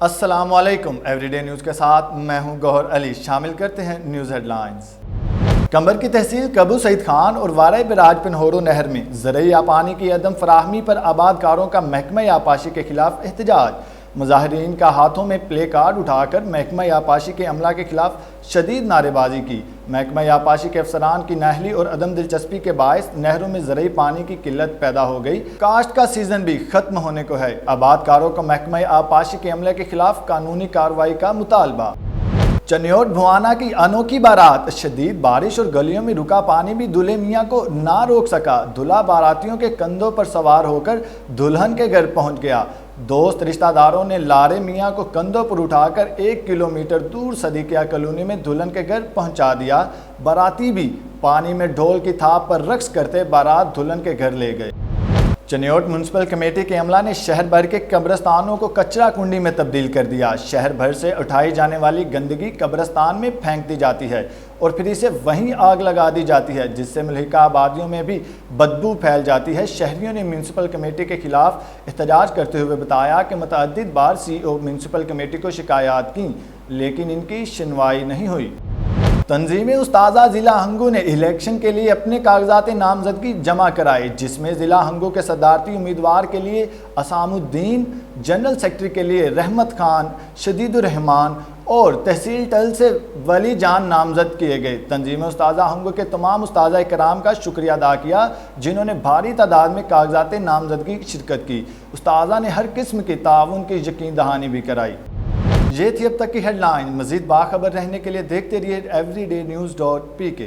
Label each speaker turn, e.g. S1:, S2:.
S1: अस्सलाम वालेकुम। Everyday news के साथ मैं हूं गौहर अली। शामिल करते हैं न्यूज़ हेडलाइंस। कंबर की तहसील कबू सईद खान और वारा बराज पिनहोरो नहर में ज़रिए या पानी की अदम फराहमी पर आबादकारों का महकमा यापाशी के खिलाफ एहतजाज। मुजाहिरीन का हाथों में प्ले कार्ड उठाकर महकमा यापाशी के अमला के खिलाफ शदीद नारेबाजी की। महकमा यापाशी के अफसरान की नाहली और अदम दिलचस्पी के बायस नहरों में ज़रिए पानी की किल्लत पैदा हो गई। काश्त का सीज़न भी ख़त्म होने को है। आबादकारों का महकमा यापाशी के अमले के खिलाफ कानूनी कार्रवाई का मुतालबा। चनियोट भुआना की अनोखी बारात। शदीद बारिश और गलियों में रुका पानी भी दूल्हे मियाँ को ना रोक सका। दूल्हा बारातियों के कंधों पर सवार होकर दुल्हन के घर पहुंच गया। दोस्त रिश्तेदारों ने लारे मियाँ को कंधों पर उठाकर 1 किलोमीटर दूर सदीकिया कॉलोनी में दुल्हन के घर पहुंचा दिया। बाराती भी पानी में ढोल की थाप पर रक्स करते बारात दुल्हन के घर ले गए। चनियोट म्यूनसिपल कमेटी के अमला ने शहर भर के कब्रस्तानों को कचरा कुंडी में तब्दील कर दिया। शहर भर से उठाई जाने वाली गंदगी कब्रस्तान में फेंक दी जाती है और फिर इसे वहीं आग लगा दी जाती है, जिससे मुल्हिका आबादियों में भी बदबू फैल जाती है। शहरियों ने म्यूनसिपल कमेटी के खिलाफ एहतजाज करते हुए बताया कि मुतअद्दिद बार CEO म्यूनसिपल कमेटी को शिकायत की, लेकिन इनकी सुनवाई नहीं हुई। तंजीम उस्ताजा ज़िला हंगू ने इलेक्शन के लिए अपने कागजात नामजदगी जमा कराए, जिसमें ज़िला हंगू के सदारती उम्मीदवार के लिए असामुद्दीन, जनरल सेक्रेटरी के लिए रहमत खान, शदीदुर्रहमान और तहसील टल से वली जान नामजद किए गए। तंजीम उस्ताजा हंगू के तमाम उस्ताजा कराम का शुक्रिया अदा किया, जिन्होंने भारी तादाद में कागजात नामजदगी की शिरकत की। उस्ताजा ने हर किस्म की ताउन की यकीन दहानी भी कराई। ये थी अब तक की हेडलाइन। मज़ीद बाखबर रहने के लिए देखते रहिए everydaynews.pk।